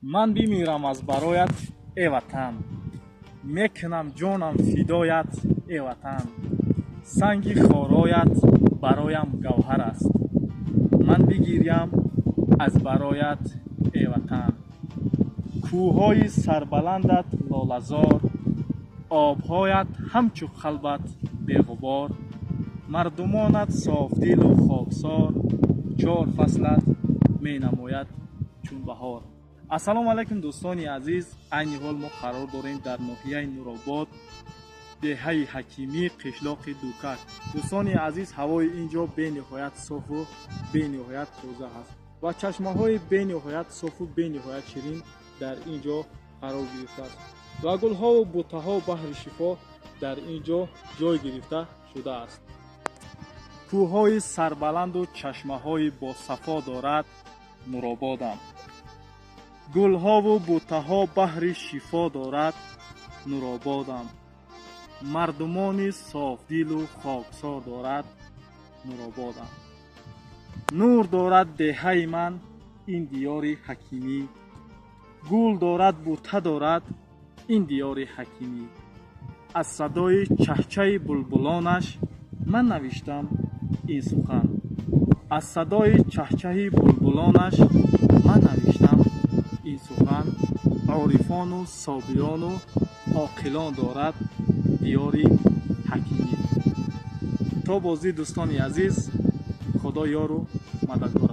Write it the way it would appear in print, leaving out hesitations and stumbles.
من بمیرم از برایت ای وطن، میکنم جانم فدایت ای وطن. سنگ خارایت برایم گوهر است، من بگیریم از برایت ای وطن. کوههای سربلندت لاله‌زار، آبهایت همچو خلبت بی‌غبار. مردمانت صافدل و خاکسار، چهار فصلت می نماید چون بهار. السلام علیکم دوستانی عزیز، عین حال ما قرار داریم در ناحیه نورآباد، دهه حکیمی، قشلاق دوکک. دوستانی عزیز، هوای اینجا به نهایت صاف و به نهایت تازه است و چشمه های به نهایت صاف و به نهایت شیرین در اینجا قرار گرفته است و گل ها و بوته ها و بحر شفا در اینجا جای گرفته شده است. کوه های سربلند و چشمه های با صفا دارد نورآبادم. گل ها و بوته ها بحر شفا دارد نورآبادم. مردمان صاف دل و خاکسار دارد نورآبادم. نور دارد دهه من این دیار حکیمی، گل دارد بوته دارد این دیار حکیمی. از صدای چهچه بلبلانش من نوشتم این سخن، از صدای چهچه بلبلانش من نوشتم این سخن. عارفان و صابران و عاقلان دارد دیار حکیمی. تا بازی دوستان عزیز، خدا یار و مددگار.